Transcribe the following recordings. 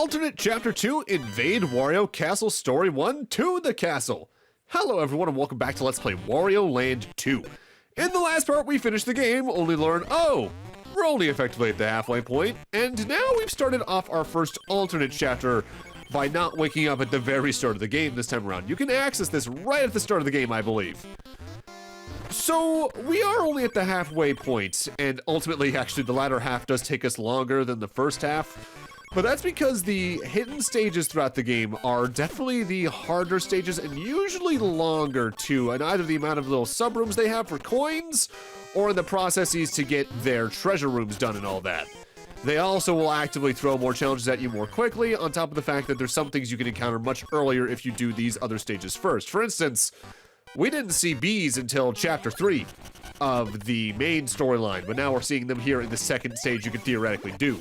Alternate Chapter 2, Invade Wario Castle Story 1, To the Castle. Hello everyone and welcome back to Let's Play Wario Land 2. In the last part we finished the game, only learned, oh, we're only effectively at the halfway point, and now we've started off our first alternate chapter by not waking up at the very start of the game this time around. You can access this right at the start of the game, I believe. So, we are only at the halfway point, and ultimately, actually, the latter half does take us longer than the first half. But that's because the hidden stages throughout the game are definitely the harder stages and usually longer too, and either the amount of little sub-rooms they have for coins, or in the processes to get their treasure rooms done and all that. They also will actively throw more challenges at you more quickly, on top of the fact that there's some things you can encounter much earlier if you do these other stages first. For instance, we didn't see bees until Chapter 3 of the main storyline, but now we're seeing them here in the second stage you could theoretically do.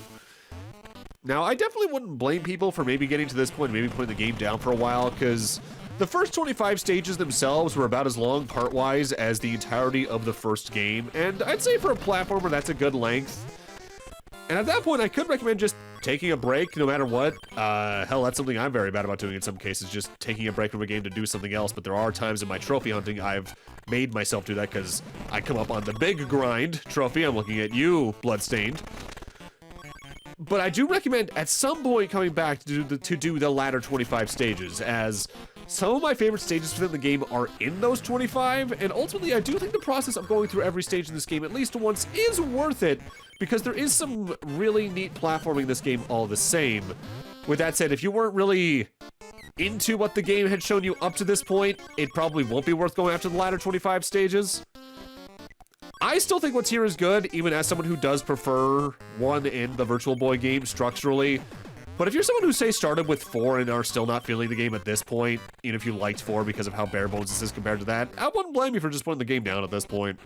Now, I definitely wouldn't blame people for maybe getting to this point, maybe putting the game down for a while, because the first 25 stages themselves were about as long part-wise as the entirety of the first game, and I'd say for a platformer that's a good length. And at that point, I could recommend just taking a break no matter what. Hell, that's something I'm very bad about doing in some cases, just taking a break from a game to do something else, but there are times in my trophy hunting I've made myself do that because I come up on the big grind trophy. I'm looking at you, Bloodstained. But I do recommend at some point coming back to do the latter 25 stages, as some of my favorite stages within the game are in those 25, and ultimately I do think the process of going through every stage in this game at least once is worth it, because there is some really neat platforming in this game all the same. With that said, if you weren't really into what the game had shown you up to this point, it probably won't be worth going after the latter 25 stages. I still think what's here is good, even as someone who does prefer one in the Virtual Boy game structurally. But if you're someone who, say, started with 4 and are still not feeling the game at this point, even if you liked 4 because of how bare bones this is compared to that, I wouldn't blame you for just putting the game down at this point.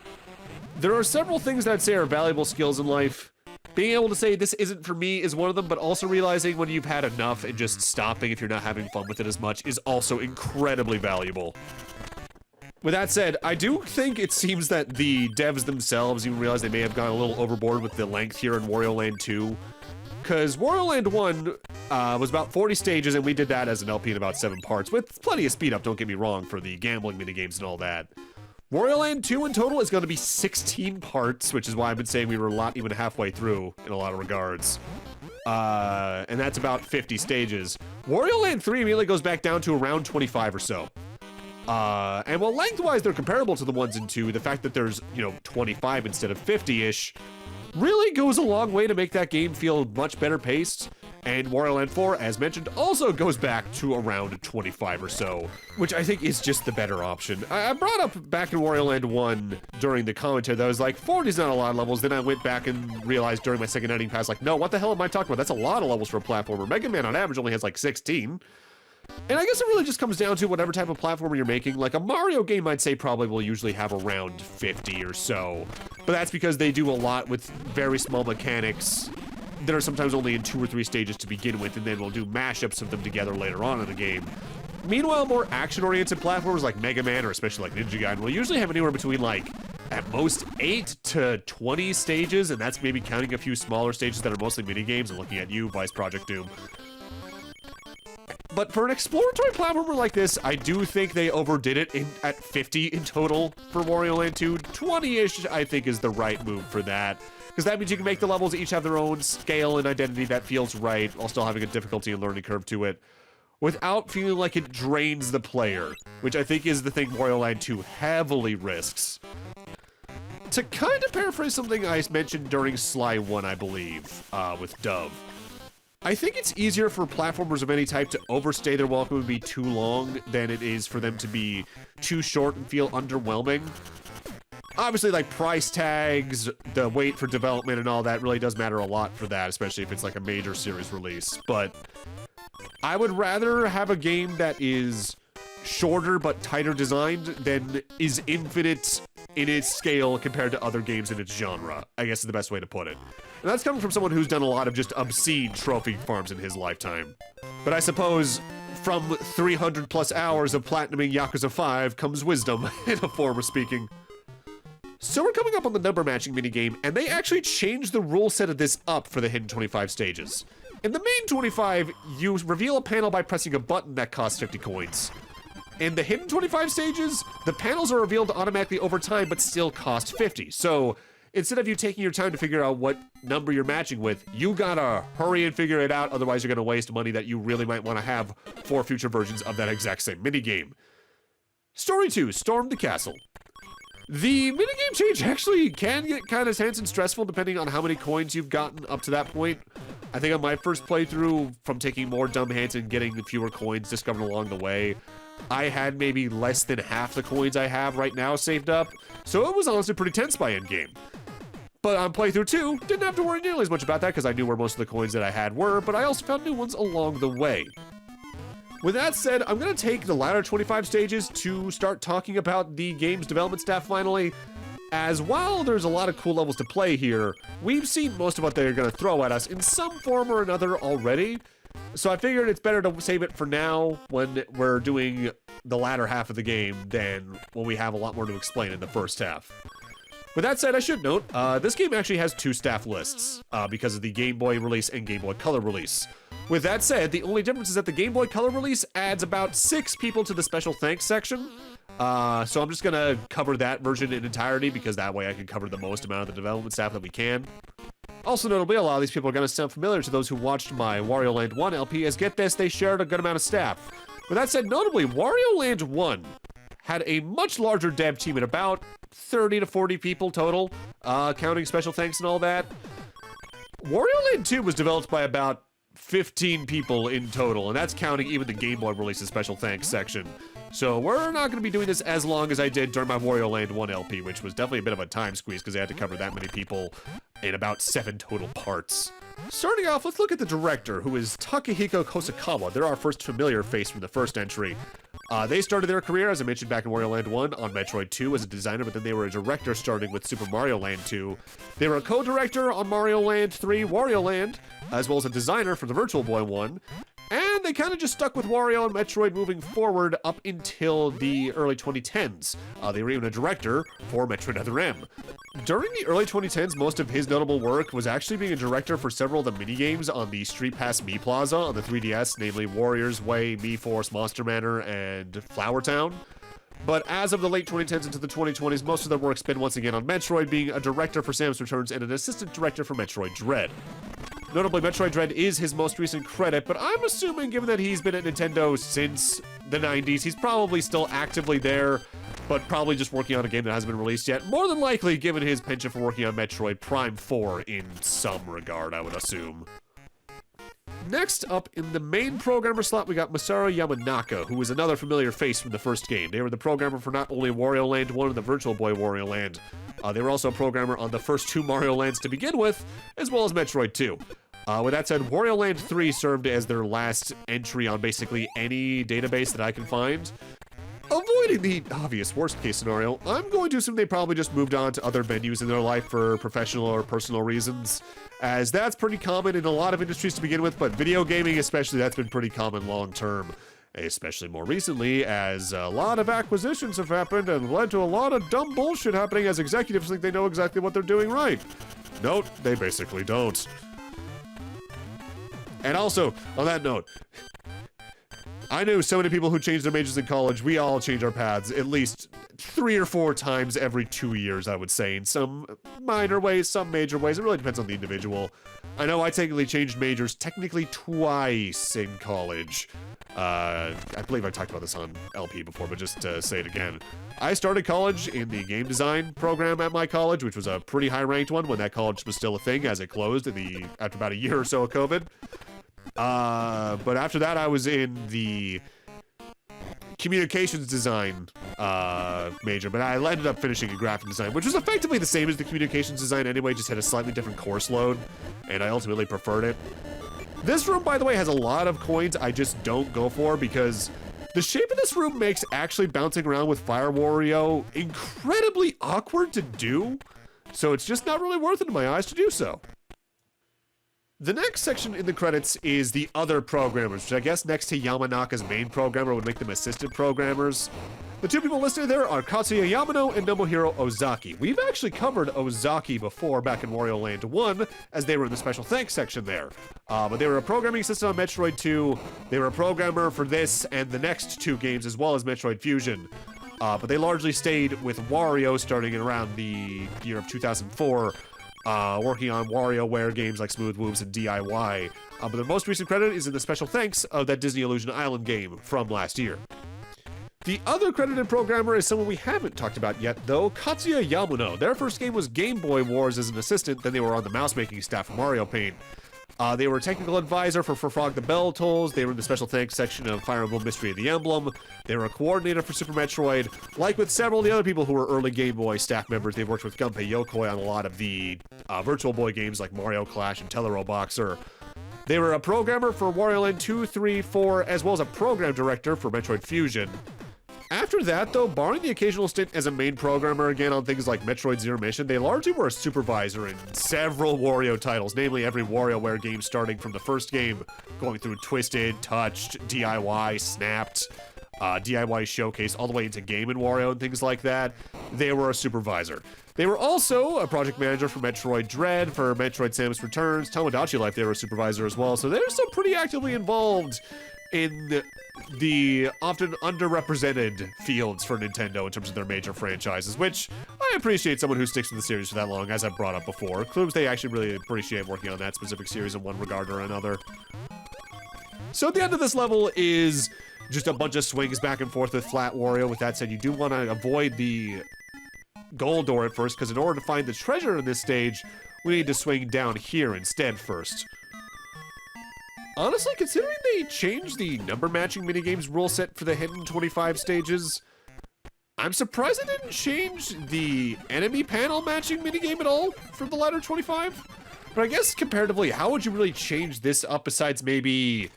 There are several things that I'd say are valuable skills in life. Being able to say this isn't for me is one of them, but also realizing when you've had enough and just stopping if you're not having fun with it as much is also incredibly valuable. With that said, I do think it seems that the devs themselves even realize they may have gone a little overboard with the length here in Wario Land 2. Because Wario Land 1 was about 40 stages, and we did that as an LP in about 7 parts, with plenty of speed up, don't get me wrong, for the gambling minigames and all that. Wario Land 2 in total is going to be 16 parts, which is why I've been saying we were not even halfway through in a lot of regards. And that's about 50 stages. Wario Land 3 immediately goes back down to around 25 or so. And while lengthwise they're comparable to the ones in 2, the fact that there's, 25 instead of 50-ish really goes a long way to make that game feel much better paced. And Wario Land 4, as mentioned, also goes back to around 25 or so, which I think is just the better option. I brought up back in Wario Land 1 during the commentary that I was like, 40 is not a lot of levels. Then I went back and realized during my second editing pass, like, no, what the hell am I talking about? That's a lot of levels for a platformer. Mega Man on average only has like 16. And I guess it really just comes down to whatever type of platformer you're making. Like a Mario game, I'd say probably will usually have around 50 or so. But that's because they do a lot with very small mechanics that are sometimes only in 2 or 3 stages to begin with, and then we'll do mashups of them together later on in the game. Meanwhile, more action-oriented platformers like Mega Man, or especially like Ninja Gaiden, will usually have anywhere between like, at most 8 to 20 stages, and that's maybe counting a few smaller stages that are mostly minigames. I'm looking at you, Vice Project Doom. But for an exploratory platformer like this, I do think they overdid it at 50 in total for Wario Land 2. 20-ish, I think, is the right move for that. Because that means you can make the levels each have their own scale and identity that feels right, while still having a difficulty and learning curve to it, without feeling like it drains the player, which I think is the thing Wario Land 2 heavily risks. To kind of paraphrase something I mentioned during Sly 1, I believe, with Dove, I think it's easier for platformers of any type to overstay their welcome and be too long than it is for them to be too short and feel underwhelming. Obviously, like price tags, the wait for development and all that really does matter a lot for that, especially if it's like a major series release. But I would rather have a game that is shorter but tighter designed than is infinite in its scale compared to other games in its genre, I guess is the best way to put it. And that's coming from someone who's done a lot of just obscene trophy farms in his lifetime. But I suppose from 300 plus hours of platinuming Yakuza 5 comes wisdom, in a form of speaking. So we're coming up on the number matching minigame, and they actually changed the rule set of this up for the hidden 25 stages. In the main 25, you reveal a panel by pressing a button that costs 50 coins. In the hidden 25 stages, the panels are revealed automatically over time, but still cost 50. So instead of you taking your time to figure out what number you're matching with, you gotta hurry and figure it out, otherwise you're gonna waste money that you really might wanna have for future versions of that exact same minigame. Story 2, Storm the Castle. The minigame change actually can get kind of tense and stressful depending on how many coins you've gotten up to that point. I think on my first playthrough, from taking more dumb hints and getting fewer coins discovered along the way, I had maybe less than half the coins I have right now saved up, so it was honestly pretty tense by endgame. But on playthrough 2, didn't have to worry nearly as much about that because I knew where most of the coins that I had were, but I also found new ones along the way. With that said, I'm going to take the latter 25 stages to start talking about the game's development staff finally, as while there's a lot of cool levels to play here, we've seen most of what they're going to throw at us in some form or another already, so I figured it's better to save it for now when we're doing the latter half of the game than when we have a lot more to explain in the first half. With that said, I should note, this game actually has 2 staff lists because of the Game Boy release and Game Boy Color release. With that said, the only difference is that the Game Boy Color release adds about 6 people to the special thanks section. So I'm just gonna cover that version in entirety because that way I can cover the most amount of the development staff that we can. Also notably, a lot of these people are gonna sound familiar to those who watched my Wario Land 1 LP, as get this, they shared a good amount of staff. With that said, notably, Wario Land 1 had a much larger dev team at about 30 to 40 people total, counting special thanks and all that. Wario Land 2 was developed by about 15 people in total, and that's counting even the Game Boy release's special thanks section. So we're not going to be doing this as long as I did during my Wario Land 1 LP, which was definitely a bit of a time squeeze because I had to cover that many people in about 7 total parts. Starting off, let's look at the director, who is Takahiko Kosakawa. They're our first familiar face from the first entry. They started their career, as I mentioned back in Wario Land 1, on Metroid 2 as a designer, but then they were a director starting with Super Mario Land 2. They were a co-director on Mario Land 3, Wario Land, as well as a designer for the Virtual Boy 1. And they kind of just stuck with Wario and Metroid moving forward up until the early 2010s. They were even a director for Metroid Other M. During the early 2010s, most of his notable work was actually being a director for several of the minigames on the Street Pass Mii Plaza on the 3DS, namely Warriors Way, Mii Force, Monster Manor, and Flower Town. But as of the late 2010s into the 2020s, most of their work's been once again on Metroid, being a director for Samus Returns and an assistant director for Metroid Dread. Notably, Metroid Dread is his most recent credit, but I'm assuming, given that he's been at Nintendo since the 90s, he's probably still actively there, but probably just working on a game that hasn't been released yet. More than likely, given his penchant for working on Metroid Prime 4 in some regard, I would assume. Next up, in the main programmer slot, we got Masaru Yamanaka, who is another familiar face from the first game. They were the programmer for not only Wario Land 1 and the Virtual Boy Wario Land, they were also a programmer on the first 2 Mario Lands to begin with, as well as Metroid 2. With that said, Wario Land 3 served as their last entry on basically any database that I can find. Avoiding the obvious worst case scenario, I'm going to assume they probably just moved on to other venues in their life for professional or personal reasons, as that's pretty common in a lot of industries to begin with, but video gaming especially, that's been pretty common long term. Especially more recently, as a lot of acquisitions have happened and led to a lot of dumb bullshit happening as executives think they know exactly what they're doing right. Note, they basically don't. And also, on that note, I knew so many people who changed their majors in college. We all change our paths at least 3 or 4 times every 2 years, I would say, in some minor ways, some major ways. It really depends on the individual. I know I technically changed majors twice in college. I believe I talked about this on LP before, but just to say it again. I started college in the game design program at my college, which was a pretty high-ranked one when that college was still a thing, as it closed after about a year or so of COVID. But after that, I was in the communications design major, but I ended up finishing in graphic design, which was effectively the same as the communications design anyway, just had a slightly different course load, and I ultimately preferred it. This room, by the way, has a lot of coins I just don't go for because the shape of this room makes actually bouncing around with Fire Wario incredibly awkward to do, so it's just not really worth it in my eyes to do so. The next section in the credits is the other programmers, which I guess next to Yamanaka's main programmer would make them assistant programmers. The two people listed there are Katsuya Yamano and Nobuhiro Ozaki. We've actually covered Ozaki before back in Wario Land 1, as they were in the special thanks section there. But they were a programming assistant on Metroid 2, they were a programmer for this and the next two games, as well as Metroid Fusion. But they largely stayed with Wario starting in around the year of 2004, working on WarioWare games like Smooth Moves and DIY. But their most recent credit is in the special thanks of that Disney Illusion Island game from last year. The other credited programmer is someone we haven't talked about yet, though, Katsuya Yamano. Their first game was Game Boy Wars as an assistant, then they were on the mouse-making staff for Mario Paint. They were a technical advisor for Frog the Bell Tolls, they were in the special thanks section of Fire Emblem Mystery of the Emblem, they were a coordinator for Super Metroid. Like with several of the other people who were early Game Boy staff members, they worked with Gunpei Yokoi on a lot of the Virtual Boy games like Mario Clash and Tellero Boxer. They were a programmer for Wario Land 2, 3, 4, as well as a program director for Metroid Fusion. After that, though, barring the occasional stint as a main programmer again on things like Metroid Zero Mission, they largely were a supervisor in several Wario titles, namely every WarioWare game starting from the first game, going through Twisted, Touched, DIY, Snapped, DIY Showcase, all the way into Game & Wario and things like that. They were a supervisor. They were also a project manager for Metroid Dread, for Metroid Samus Returns, Tomodachi Life, they were a supervisor as well, so they're still pretty actively involved in the often underrepresented fields for Nintendo in terms of their major franchises, which I appreciate someone who sticks with the series for that long, as I've brought up before. Clues, they actually really appreciate working on that specific series in one regard or another. So at the end of this level is just a bunch of swings back and forth with Flat Wario. With that said, you do want to avoid the gold door at first, because in order to find the treasure in this stage, we need to swing down here instead first. Honestly, considering they changed the number matching minigames rule set for the hidden 25 stages, I'm surprised they didn't change the enemy panel matching minigame at all for the latter 25. But I guess comparatively, how would you really change this up besides maybe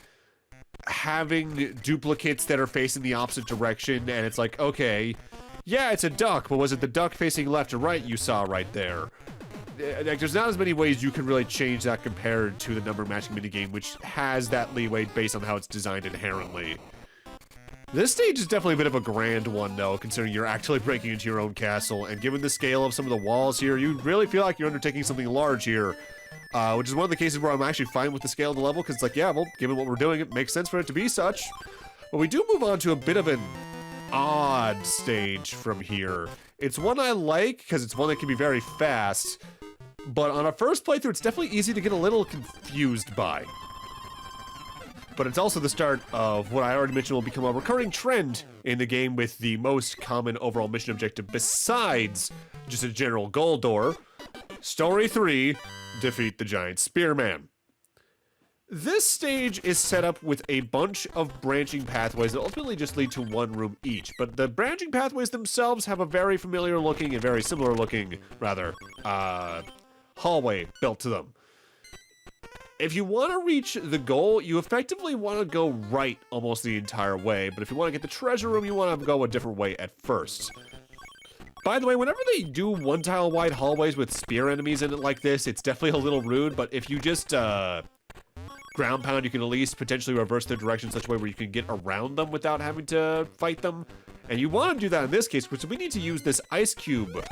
having duplicates that are facing the opposite direction and it's like, okay, yeah, it's a duck, but was it the duck facing left or right you saw right there? Like, there's not as many ways you can really change that compared to the number matching minigame, which has that leeway based on how it's designed inherently. This stage is definitely a bit of a grand one, though, considering you're actually breaking into your own castle, and given the scale of some of the walls here, you really feel like you're undertaking something large here, which is one of the cases where I'm actually fine with the scale of the level, because it's like, yeah, well, given what we're doing, it makes sense for it to be such. But we do move on to a bit of an odd stage from here. It's one I like, because it's one that can be very fast, but on a first playthrough, it's definitely easy to get a little confused by. But it's also the start of what I already mentioned will become a recurring trend in the game with the most common overall mission objective besides just a general goal door. Story 3, defeat the giant spearman. This stage is set up with a bunch of branching pathways that ultimately just lead to one room each, but the branching pathways themselves have a very familiar looking and very similar looking, rather, hallway built to them. If you want to reach the goal, you effectively want to go right almost the entire way, but if you want to get the treasure room, you want to go a different way at first. By the way, whenever they do one-tile wide hallways with spear enemies in it like this, it's definitely a little rude, but if you just ground pound, you can at least potentially reverse their direction in such a way where you can get around them without having to fight them. And you want to do that in this case, because we need to use this ice cube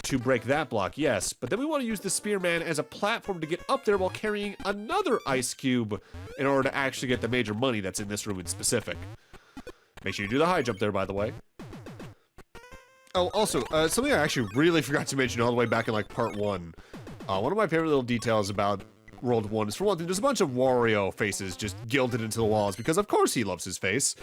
to break that block, yes, but then we want to use the spearman as a platform to get up there while carrying another ice cube in order to actually get the major money that's in this room in specific. Make sure you do the high jump there, by the way. Oh, also, something I actually really forgot to mention all the way back in, like, part 1. One of my favorite little details about World 1 is, for one thing, there's a bunch of Wario faces just gilded into the walls, because of course he loves his face.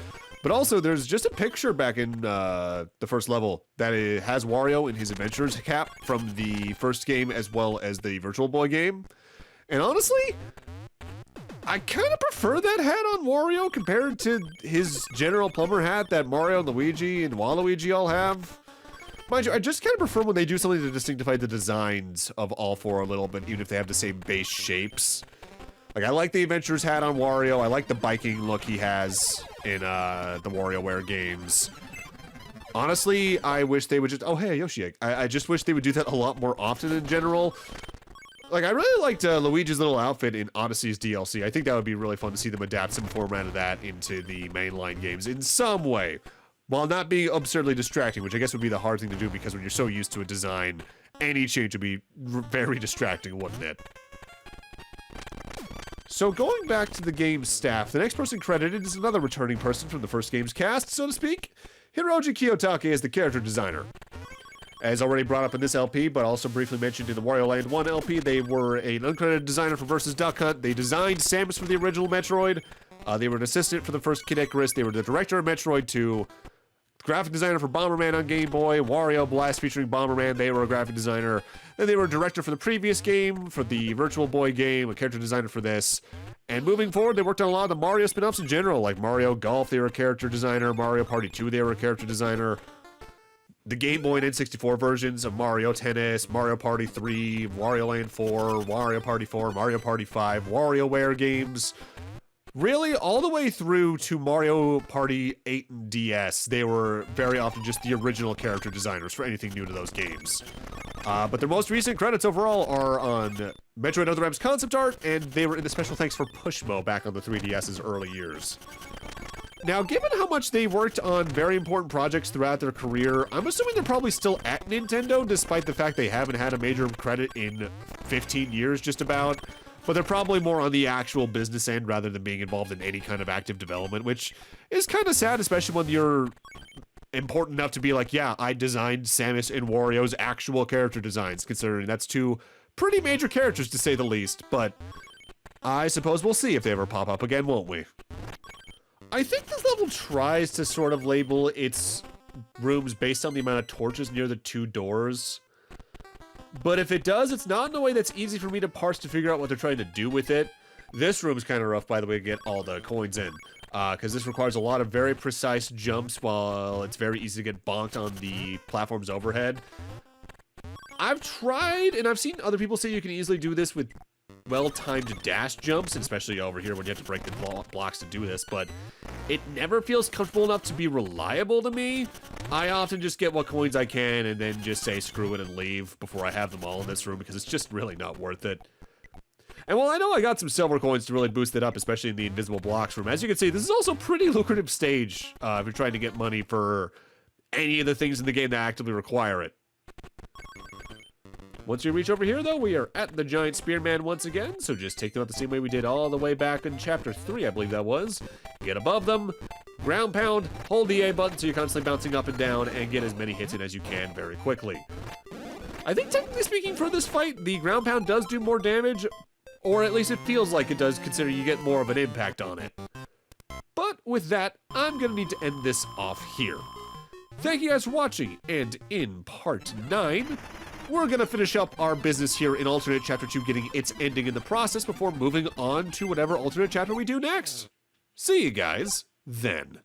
But also, there's just a picture back in the first level that it has Wario in his Adventures cap from the first game as well as the Virtual Boy game. And honestly, I kind of prefer that hat on Wario compared to his general plumber hat that Mario, Luigi, and Waluigi all have. Mind you, I just kind of prefer when they do something to distinctify the designs of all four a little bit, even if they have the same base shapes. Like, I like the Adventures hat on Wario. I like the biking look he has in the WarioWare games. Honestly, I wish they would just... Oh, hey, Yoshi. I just wish they would do that a lot more often in general. Like, I really liked Luigi's little outfit in Odyssey's DLC. I think that would be really fun to see them adapt some format of that into the mainline games in some way, while not being absurdly distracting, which I guess would be the hard thing to do because when you're so used to a design, any change would be very distracting, wouldn't it? So going back to the game's staff, the next person credited is another returning person from the first game's cast, so to speak. Hiroji Kiyotake is the character designer. As already brought up in this LP, but also briefly mentioned in the Wario Land 1 LP, they were an uncredited designer for Versus Duck Hunt. They designed Samus for the original Metroid. They were an assistant for the first Kid Icarus. They were the director of Metroid 2. Graphic designer for Bomberman on Game Boy, Wario Blast featuring Bomberman, they were a graphic designer. Then they were a director for the previous game, for the Virtual Boy game, a character designer for this. And moving forward, they worked on a lot of the Mario spin-offs in general, like Mario Golf, they were a character designer, Mario Party 2, they were a character designer. The Game Boy and N64 versions of Mario Tennis, Mario Party 3, Wario Land 4, Wario Party 4, Mario Party 5, WarioWare games. Really, all the way through to Mario Party 8 and DS, they were very often just the original character designers for anything new to those games. But their most recent credits overall are on Metroid Other M's concept art, and they were in the special thanks for Pushmo back on the 3DS's early years. Now, given how much they worked on very important projects throughout their career, I'm assuming they're probably still at Nintendo, despite the fact they haven't had a major credit in 15 years just about. But they're probably more on the actual business end rather than being involved in any kind of active development, which is kind of sad, especially when you're important enough to be like, yeah, I designed Samus and Wario's actual character designs, considering that's two pretty major characters to say the least. But I suppose we'll see if they ever pop up again, won't we? I think this level tries to sort of label its rooms based on the amount of torches near the two doors. But if it does, it's not in a way that's easy for me to parse to figure out what they're trying to do with it. This room's kind of rough, by the way, to get all the coins in. Because this requires a lot of very precise jumps while it's very easy to get bonked on the platforms overhead. I've tried, and I've seen other people say you can easily do this with well-timed dash jumps, especially over here when you have to break the blocks to do this, but it never feels comfortable enough to be reliable to me. I often just get what coins I can and then just say screw it and leave before I have them all in this room because it's just really not worth it. And while I know I got some silver coins to really boost it up, especially in the invisible blocks room, as you can see, this is also a pretty lucrative stage if you're trying to get money for any of the things in the game that actively require it. Once you reach over here, though, we are at the giant spearman once again, so just take them out the same way we did all the way back in Chapter 3, I believe that was. Get above them, ground pound, hold the A button so you're constantly bouncing up and down, and get as many hits in as you can very quickly. I think technically speaking for this fight, the ground pound does do more damage, or at least it feels like it does considering you get more of an impact on it. But with that, I'm gonna need to end this off here. Thank you guys for watching, and in Part 9, we're gonna finish up our business here in alternate chapter 2, getting its ending in the process before moving on to whatever alternate chapter we do next. See you guys then.